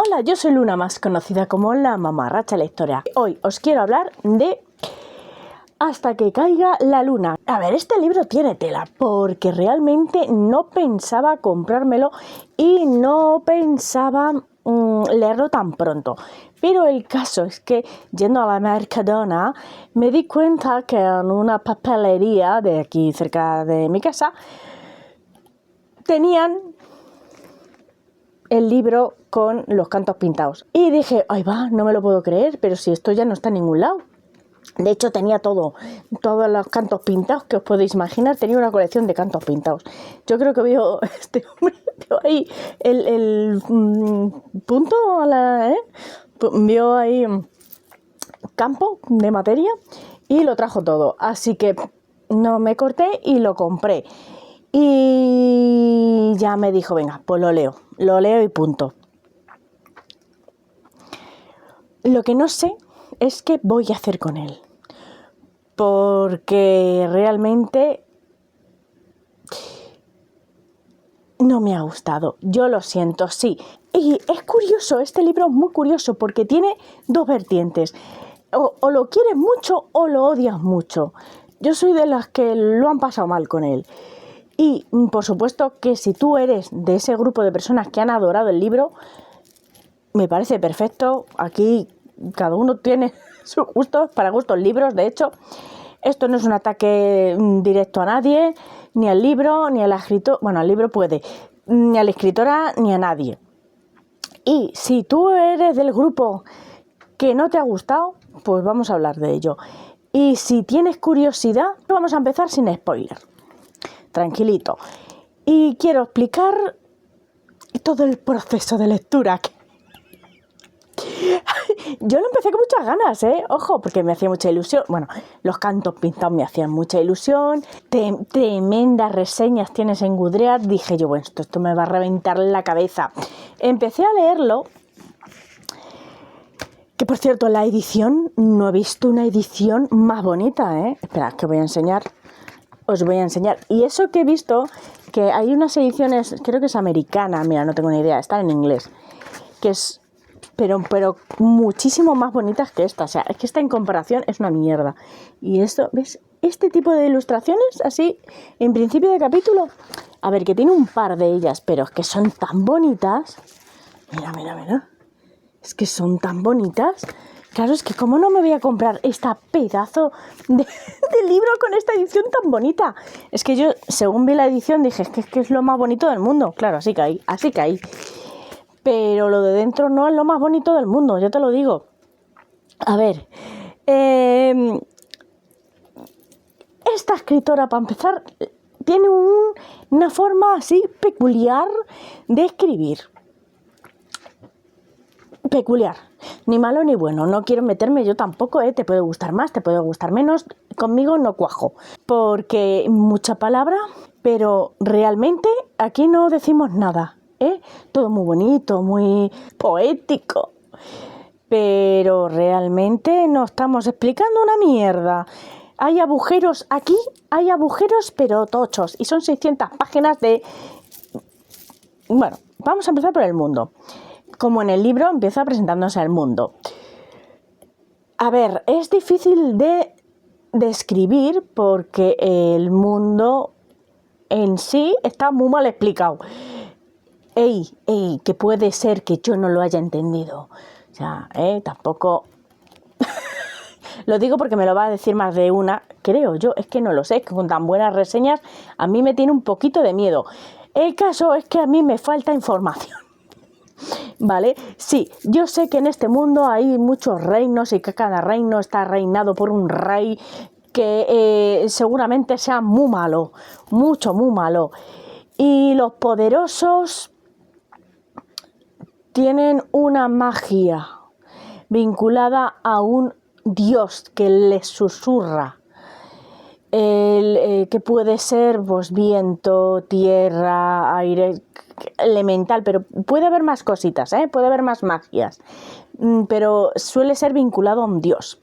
Hola, yo soy Luna, más conocida como la mamarracha de la historia. Hoy os quiero hablar de Hasta que caiga la luna. A ver, este libro tiene tela, porque realmente no pensaba comprármelo y no pensaba leerlo tan pronto. Pero el caso es que, yendo a la Mercadona, me di cuenta que en una papelería de aquí cerca de mi casa tenían el libro con los cantos pintados. Y dije, ay va, no me lo puedo creer, pero si esto ya no está en ningún lado. De hecho, tenía todos los cantos pintados que os podéis imaginar. Tenía una colección de cantos pintados. Yo creo que vio este hombre, vio ahí el punto, vio ahí campo de materia y lo trajo todo. Así que no me corté y lo compré. Y ya me dijo, venga, pues lo leo y punto. Lo que no sé es qué voy a hacer con él, porque realmente no me ha gustado. Yo lo siento, sí. Y es curioso, este libro es muy curioso porque tiene dos vertientes. O lo quieres mucho o lo odias mucho. Yo soy de las que lo han pasado mal con él. Y por supuesto que si tú eres de ese grupo de personas que han adorado el libro, me parece perfecto. Aquí cada uno tiene sus gustos, para gustos libros. De hecho, esto no es un ataque directo a nadie, ni al libro, ni a la escritora. Bueno, al libro puede, ni a la escritora, ni a nadie. Y si tú eres del grupo que no te ha gustado, pues vamos a hablar de ello. Y si tienes curiosidad, vamos a empezar sin spoiler. Tranquilito. Y quiero explicar todo el proceso de lectura. Yo lo empecé con muchas ganas, ojo, porque me hacía mucha ilusión. Bueno, los cantos pintados me hacían mucha ilusión. Tremendas reseñas tienes en Goodreads. Dije yo, bueno, esto me va a reventar la cabeza. Empecé a leerlo. Que por cierto, la edición, no he visto una edición más bonita, Esperad, que voy a enseñar. Os voy a enseñar. Y eso que he visto, que hay unas ediciones, creo que es americana, mira, no tengo ni idea, está en inglés, que es, pero muchísimo más bonitas que esta. O sea, es que esta en comparación es una mierda. Y esto, ¿ves? Este tipo de ilustraciones, así, en principio de capítulo, a ver, que tiene un par de ellas, pero es que son tan bonitas. Mira. Es que son tan bonitas. Claro, es que ¿cómo no me voy a comprar esta pedazo de libro con esta edición tan bonita? Es que yo, según vi la edición, dije, es que es lo más bonito del mundo. Claro, así caí. Pero lo de dentro no es lo más bonito del mundo, ya te lo digo. A ver, esta escritora, para empezar, tiene una forma así peculiar de escribir. Peculiar, ni malo ni bueno, no quiero meterme yo tampoco, te puede gustar más, te puede gustar menos, conmigo no cuajo, porque mucha palabra, pero realmente aquí no decimos nada, todo muy bonito, muy poético, pero realmente no estamos explicando una mierda. Hay agujeros aquí, pero tochos, y son 600 páginas de... Bueno, vamos a empezar por el mundo. Como en el libro empieza presentándose al mundo. A ver, es difícil de describir porque el mundo en sí está muy mal explicado. Que puede ser que yo no lo haya entendido. O sea, tampoco... Lo digo porque me lo va a decir más de una, creo yo, es que no lo sé, es que con tan buenas reseñas a mí me tiene un poquito de miedo. El caso es que a mí me falta información. ¿Vale? Sí, yo sé que en este mundo hay muchos reinos y que cada reino está reinado por un rey que seguramente sea muy malo, muy malo. Y los poderosos tienen una magia vinculada a un dios que les susurra. Que puede ser pues viento, tierra, aire, elemental, pero puede haber más cositas, puede haber más magias, pero suele ser vinculado a un dios.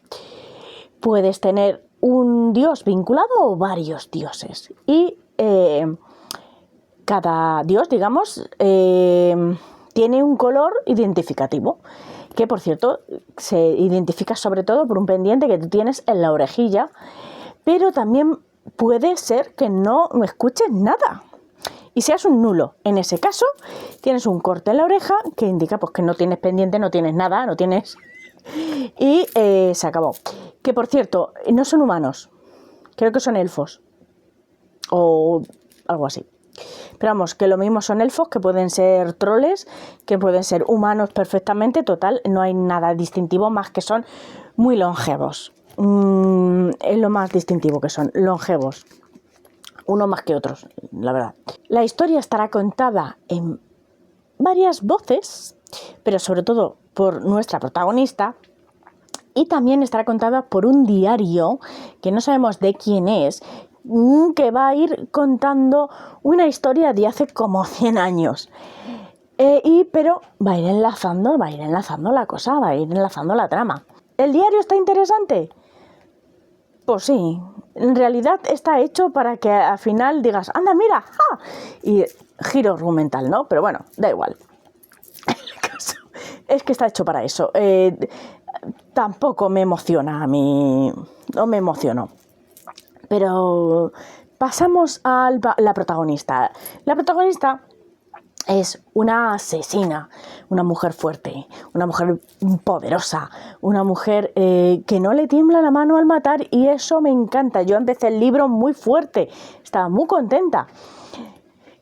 Puedes tener un dios vinculado o varios dioses, y cada dios, digamos, tiene un color identificativo, que por cierto se identifica sobre todo por un pendiente que tú tienes en la orejilla, pero también puede ser que no escuches nada y seas un nulo. En ese caso tienes un corte en la oreja que indica pues que no tienes pendiente, no tienes nada, no tienes... Y se acabó. Que por cierto, no son humanos, creo que son elfos o algo así. Pero vamos, que lo mismo son elfos, que pueden ser troles, que pueden ser humanos perfectamente. Total, no hay nada distintivo más que son muy longevos. Es lo más distintivo que son, longevos. Uno más que otros, la verdad. La historia estará contada en varias voces, pero sobre todo por nuestra protagonista. Y también estará contada por un diario que no sabemos de quién es, que va a ir contando una historia de hace como 100 años. Pero va a ir enlazando la cosa, va a ir enlazando la trama. ¿El diario está interesante? Pues sí, en realidad está hecho para que al final digas, anda, mira, ¡ja! Y giro argumental, ¿no? Pero bueno, da igual. El caso es que está hecho para eso. Tampoco me emociona a mí, no me emocionó. Pero pasamos a la protagonista. La protagonista es una asesina, una mujer fuerte, una mujer poderosa, una mujer que no le tiembla la mano al matar, y eso me encanta. Yo empecé el libro muy fuerte, estaba muy contenta.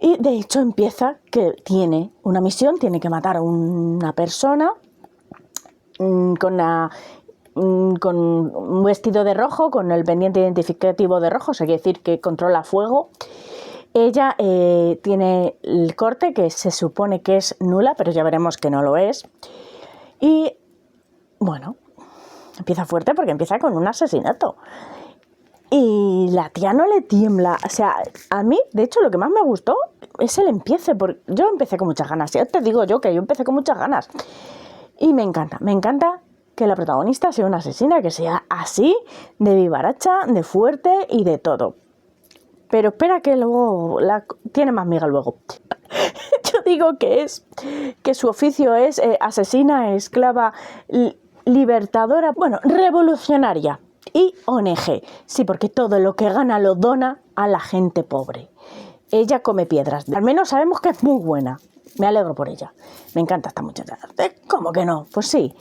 Y de hecho empieza que tiene una misión, tiene que matar a una persona con un vestido de rojo, con el pendiente identificativo de rojo, o sea, quiere decir que controla fuego. Ella tiene el corte que se supone que es nula, pero ya veremos que no lo es. Y bueno, empieza fuerte porque empieza con un asesinato. Y la tía no le tiembla. O sea, a mí, de hecho, lo que más me gustó es el empiece. Porque yo empecé con muchas ganas. Ya te digo yo que yo empecé con muchas ganas. Y me encanta que la protagonista sea una asesina, que sea así, de vivaracha, de fuerte y de todo. Pero espera que luego tiene más miga luego. Yo digo que su oficio es asesina, esclava, libertadora, bueno, revolucionaria y ONG. Sí, porque todo lo que gana lo dona a la gente pobre. Ella come piedras. Al menos sabemos que es muy buena. Me alegro por ella. Me encanta esta muchacha. ¿Cómo que no? Pues sí.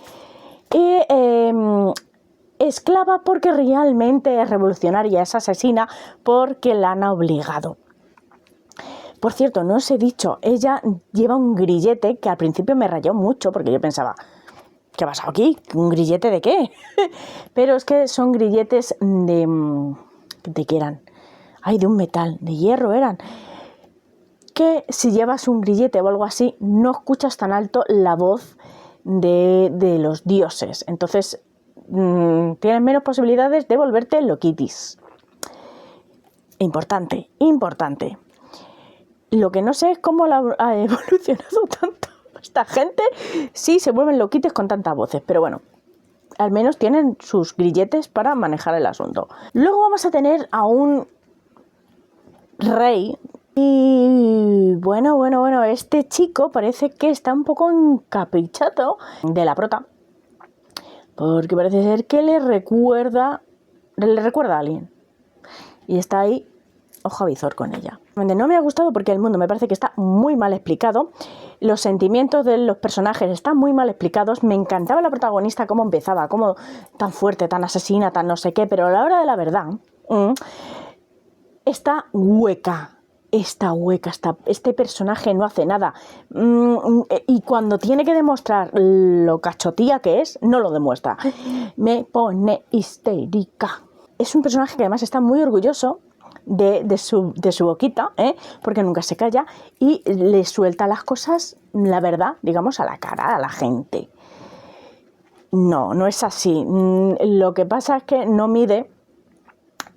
Y esclava porque realmente es revolucionaria, es asesina porque la han obligado. Por cierto, no os he dicho, ella lleva un grillete que al principio me rayó mucho porque yo pensaba, ¿qué ha pasado aquí? ¿Un grillete de qué? Pero es que son grilletes ¿de qué eran? Ay, de un metal, de hierro eran. Que si llevas un grillete o algo así, no escuchas tan alto la voz de los dioses. Entonces, tienes menos posibilidades de volverte loquitis. Importante. Lo que no sé es cómo ha evolucionado tanto esta gente. Sí, se vuelven loquites con tantas voces, pero bueno, al menos tienen sus grilletes para manejar el asunto. Luego vamos a tener a un rey. Y bueno, este chico parece que está un poco encaprichado de la prota, porque parece ser que le recuerda a alguien y está ahí ojo a visor con ella. No me ha gustado porque el mundo me parece que está muy mal explicado, los sentimientos de los personajes están muy mal explicados. Me encantaba la protagonista, cómo empezaba, cómo tan fuerte, tan asesina, tan no sé qué, pero a la hora de la verdad está hueca. Este personaje no hace nada, y cuando tiene que demostrar lo cachotía que es, no lo demuestra. Me pone histérica. Es un personaje que además está muy orgulloso de su boquita, porque nunca se calla y le suelta las cosas, la verdad, digamos, a la cara, a la gente. No es así. Lo que pasa es que no mide.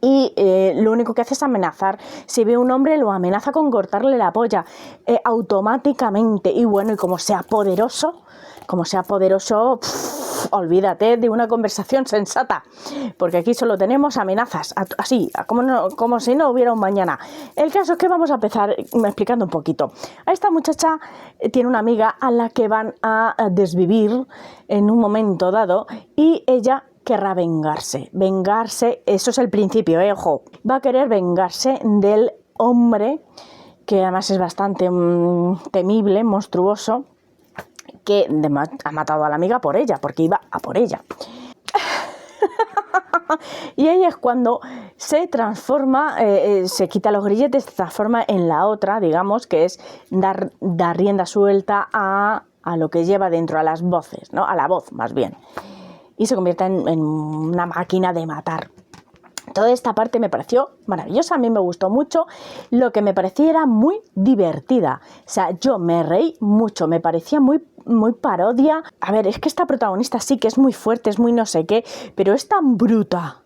Y lo único que hace es amenazar. Si ve un hombre, lo amenaza con cortarle la polla automáticamente. Y bueno, y como sea poderoso, olvídate de una conversación sensata, porque aquí solo tenemos amenazas, así, como si no hubiera un mañana. El caso es que vamos a empezar explicando un poquito. A esta muchacha tiene una amiga a la que van a desvivir en un momento dado y ella querrá vengarse, eso es el principio, ojo, va a querer vengarse del hombre, que además es bastante temible, monstruoso, que ha matado a la amiga por ella, porque iba a por ella. Y ahí es cuando se transforma, se quita los grilletes, se transforma en la otra, digamos, que es dar rienda suelta a lo que lleva dentro, a las voces, ¿no? A la voz, más bien. Y se convierte en una máquina de matar. Toda esta parte me pareció maravillosa, a mí me gustó mucho, lo que me parecía era muy divertida. O sea, yo me reí mucho, me parecía muy parodia. A ver, es que esta protagonista sí que es muy fuerte, es muy no sé qué, pero es tan bruta.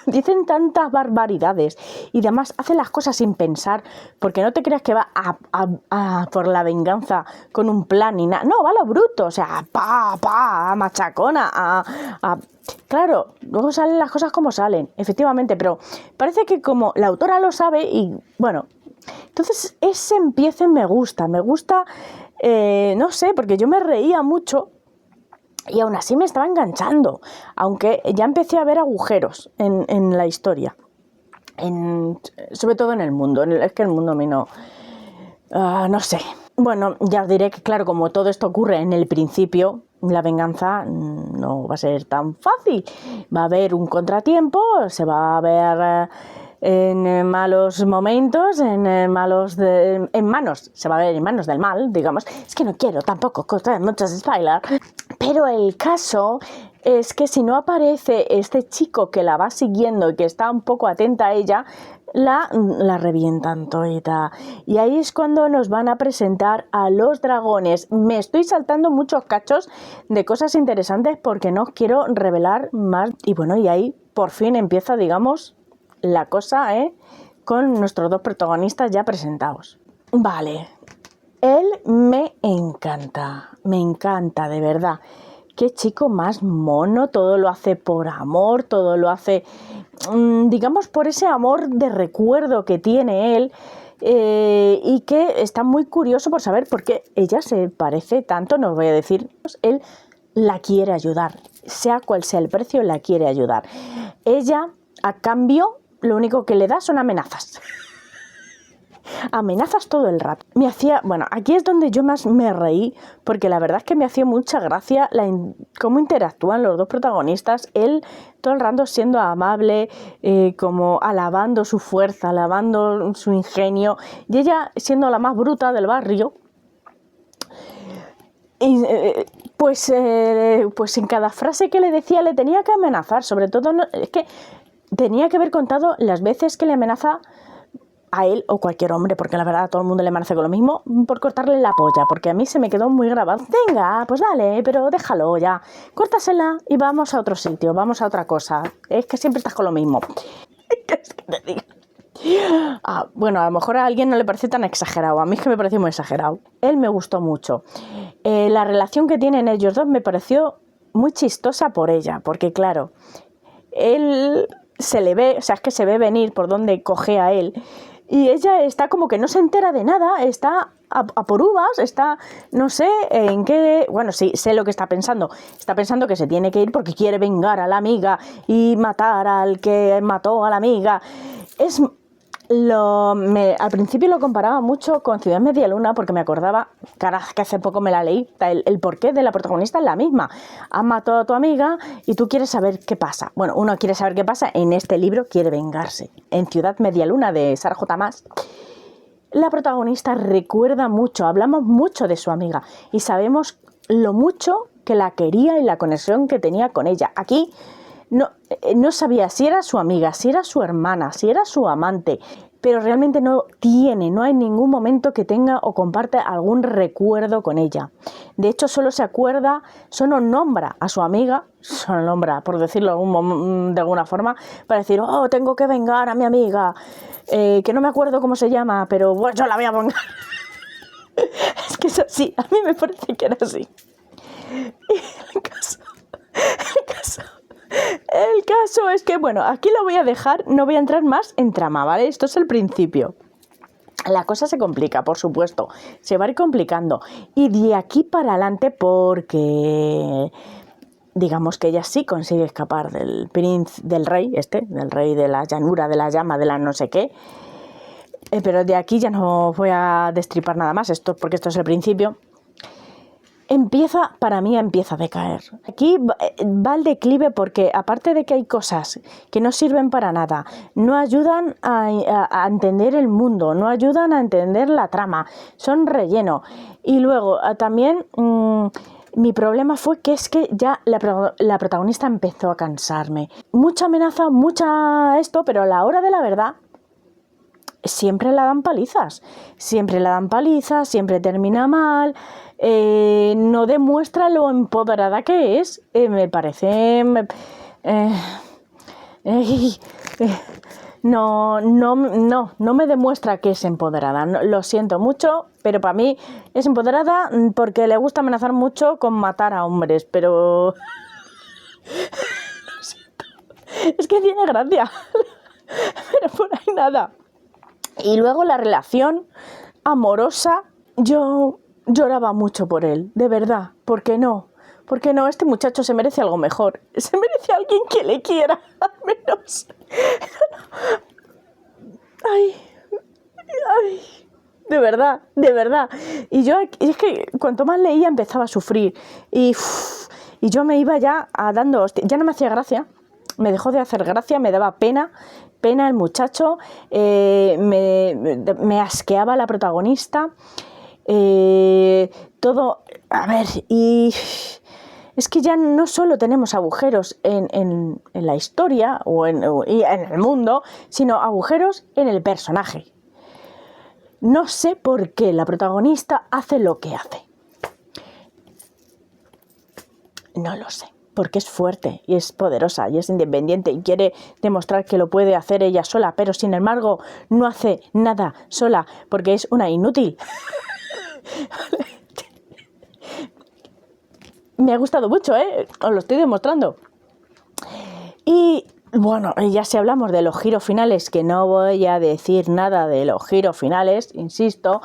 Dicen tantas barbaridades y además hace las cosas sin pensar, porque no te creas que va a por la venganza con un plan ni nada, no, va a lo bruto, o sea, machacona, claro, luego salen las cosas como salen, efectivamente, pero parece que como la autora lo sabe y bueno, entonces ese empiece me gusta, no sé, porque yo me reía mucho. Y aún así me estaba enganchando, aunque ya empecé a ver agujeros en la historia, sobre todo en el mundo. Es que el mundo a mí no sé. Bueno, ya os diré que claro, como todo esto ocurre en el principio, la venganza no va a ser tan fácil. Va a haber un contratiempo, se va a ver en malos momentos, en manos, se va a ver en manos del mal, digamos. Es que no quiero tampoco contar muchos spoilers, pero el caso es que si no aparece este chico que la va siguiendo y que está un poco atenta a ella, la revientan todita. Y ahí es cuando nos van a presentar a los dragones. Me estoy saltando muchos cachos de cosas interesantes porque no os quiero revelar más. Y bueno, y ahí por fin empieza, digamos, la cosa, con nuestros dos protagonistas ya presentados. Vale, él me encanta, de verdad. Qué chico más mono, todo lo hace por amor, todo lo hace, digamos, por ese amor de recuerdo que tiene él, y que está muy curioso por saber por qué ella se parece tanto, no os voy a decir, él la quiere ayudar, sea cual sea el precio, la quiere ayudar. Ella, a cambio, lo único que le da son amenazas. Amenazas todo el rato. Aquí es donde yo más me reí, porque la verdad es que me hacía mucha gracia cómo interactúan los dos protagonistas. Él todo el rato siendo amable, como alabando su fuerza, alabando su ingenio, y ella siendo la más bruta del barrio. Y pues en cada frase que le decía le tenía que amenazar, sobre todo, es que tenía que haber contado las veces que le amenaza a él o cualquier hombre, porque la verdad a todo el mundo le amenaza con lo mismo, por cortarle la polla, porque a mí se me quedó muy grabado. Venga, pues vale, pero déjalo ya, córtasela y vamos a otro sitio, vamos a otra cosa, es que siempre estás con lo mismo. ¿Qué es que te digo? Bueno, a lo mejor a alguien no le parece tan exagerado, a mí es que me pareció muy exagerado. Él me gustó mucho. La relación que tienen ellos dos me pareció muy chistosa por ella, porque claro, él se le ve, o sea, es que se ve venir por donde coge a él, y ella está como que no se entera de nada, está a por uvas, está, no sé en qué, bueno, sí, sé lo que está pensando que se tiene que ir porque quiere vengar a la amiga y matar al que mató a la amiga. Al principio lo comparaba mucho con Ciudad Medialuna porque me acordaba, que hace poco me la leí, el porqué de la protagonista es la misma. Has matado a tu amiga y tú quieres saber qué pasa. Bueno, uno quiere saber qué pasa, en este libro quiere vengarse. En Ciudad Medialuna de Sara J. Maas, la protagonista recuerda mucho, hablamos mucho de su amiga y sabemos lo mucho que la quería y la conexión que tenía con ella. Aquí no sabía si era su amiga, si era su hermana, si era su amante, pero realmente no hay ningún momento que tenga o comparte algún recuerdo con ella. De hecho, solo nombra a su amiga, solo nombra, por decirlo de alguna forma, para decir, tengo que vengar a mi amiga, que no me acuerdo cómo se llama, pero bueno, yo la voy a vengar. Es que es así, a mí me parece que era así. El caso es que, bueno, aquí lo voy a dejar, no voy a entrar más en trama, ¿vale? Esto es el principio. La cosa se complica, por supuesto, se va a ir complicando. Y de aquí para adelante, porque digamos que ella sí consigue escapar del del rey de la llanura, de la llama, de la no sé qué. Pero de aquí ya no voy a destripar nada más, porque esto es el principio. Para mí empieza a decaer. Aquí va el declive porque aparte de que hay cosas que no sirven para nada, no ayudan a entender el mundo, no ayudan a entender la trama, son relleno. Y luego también mi problema fue que es que ya la protagonista empezó a cansarme. Mucha amenaza, mucha esto, pero a la hora de la verdad siempre la dan palizas, siempre termina mal, no demuestra lo empoderada que es, me parece... no me demuestra que es empoderada, no, lo siento mucho, pero para mí es empoderada porque le gusta amenazar mucho con matar a hombres, pero... es que tiene gracia, pero por ahí nada. Y luego la relación amorosa, yo lloraba mucho por él, de verdad. ¿Por qué no? ¿Por qué no? Este muchacho se merece algo mejor. Se merece a alguien que le quiera, al menos. Ay, ay, de verdad, de verdad. Y es que cuanto más leía empezaba a sufrir. Y yo me iba ya dando hostia. Ya no me hacía gracia. Me dejó de hacer gracia, me daba pena el muchacho, me asqueaba la protagonista, todo, a ver, y es que ya no solo tenemos agujeros en la historia y en el mundo, sino agujeros en el personaje. No sé por qué la protagonista hace lo que hace. No lo sé. Porque es fuerte y es poderosa y es independiente y quiere demostrar que lo puede hacer ella sola, pero sin embargo no hace nada sola porque es una inútil. Me ha gustado mucho, os lo estoy demostrando. Y bueno, ya si hablamos de los giros finales, que no voy a decir nada de los giros finales, insisto,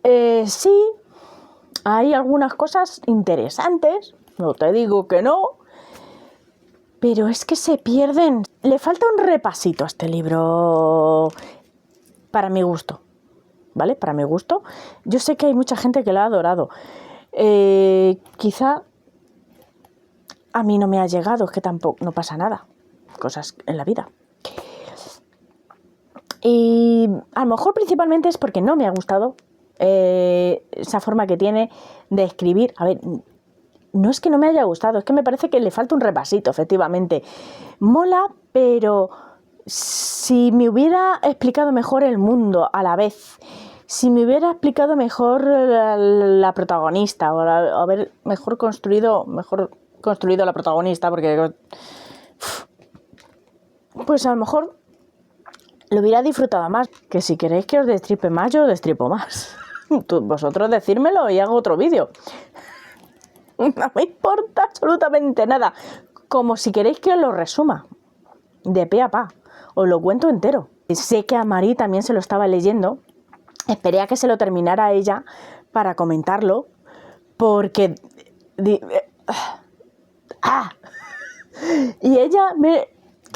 sí, hay algunas cosas interesantes. No te digo que no, pero es que se pierden. Le falta un repasito a este libro, para mi gusto, ¿vale? Para mi gusto. Yo sé que hay mucha gente que lo ha adorado. Quizá a mí no me ha llegado, es que tampoco, no pasa nada. Cosas en la vida. Y a lo mejor principalmente es porque no me ha gustado esa forma que tiene de escribir. A ver... No es que no me haya gustado, es que me parece que le falta un repasito, efectivamente. Mola, pero si me hubiera explicado mejor el mundo a la vez, si me hubiera explicado mejor la protagonista, o haber mejor construido la protagonista, porque pues a lo mejor lo hubiera disfrutado más. Que si queréis que os destripe más, yo os destripo más. Vosotros decírmelo y hago otro vídeo. No me importa absolutamente nada. Como si queréis que os lo resuma de pe a pa. Os lo cuento entero. Sé que a Mari también se lo estaba leyendo. Esperé a que se lo terminara ella para comentarlo. Porque... Y ella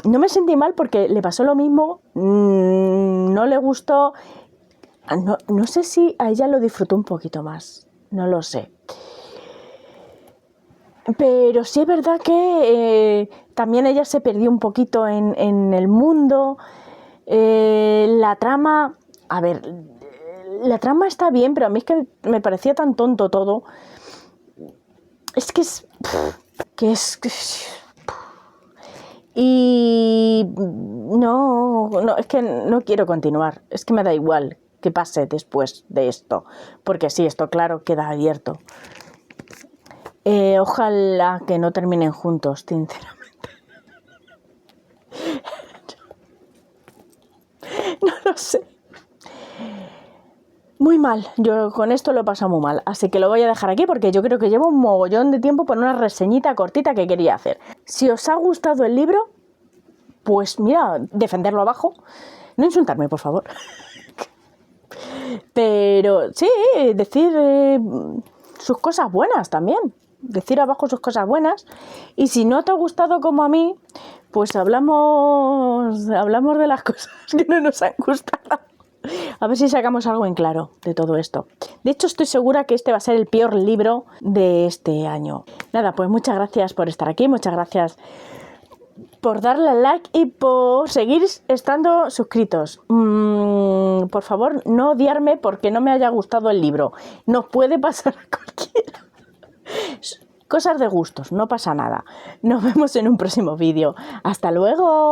no me sentí mal porque le pasó lo mismo. No le gustó. No sé si a ella lo disfrutó un poquito más. No lo sé. Pero sí es verdad que también ella se perdió un poquito en el mundo. La trama... A ver, la trama está bien, pero a mí es que me parecía tan tonto todo. Es que es... Y... No, es que no quiero continuar. Es que me da igual que pase después de esto. Porque sí, esto claro queda abierto. Ojalá que no terminen juntos, sinceramente. No lo sé. muy mal, yo con esto lo he pasado muy mal, así que lo voy a dejar aquí porque yo creo que llevo un mogollón de tiempo por una reseñita cortita que quería hacer. Si os ha gustado el libro, pues mira, defenderlo abajo, no insultarme, por favor. Pero sí, decir sus cosas buenas también, decir abajo sus cosas buenas, y si no te ha gustado como a mí, pues hablamos de las cosas que no nos han gustado. A ver si sacamos algo en claro de todo esto. De hecho, estoy segura que este va a ser el peor libro de este año. Nada, pues muchas gracias por estar aquí, muchas gracias por darle al like y por seguir estando suscritos. Por favor, no odiarme porque no me haya gustado el libro. Nos puede pasar a cualquiera. Cosas de gustos, no pasa nada. Nos vemos en un próximo vídeo. ¡Hasta luego!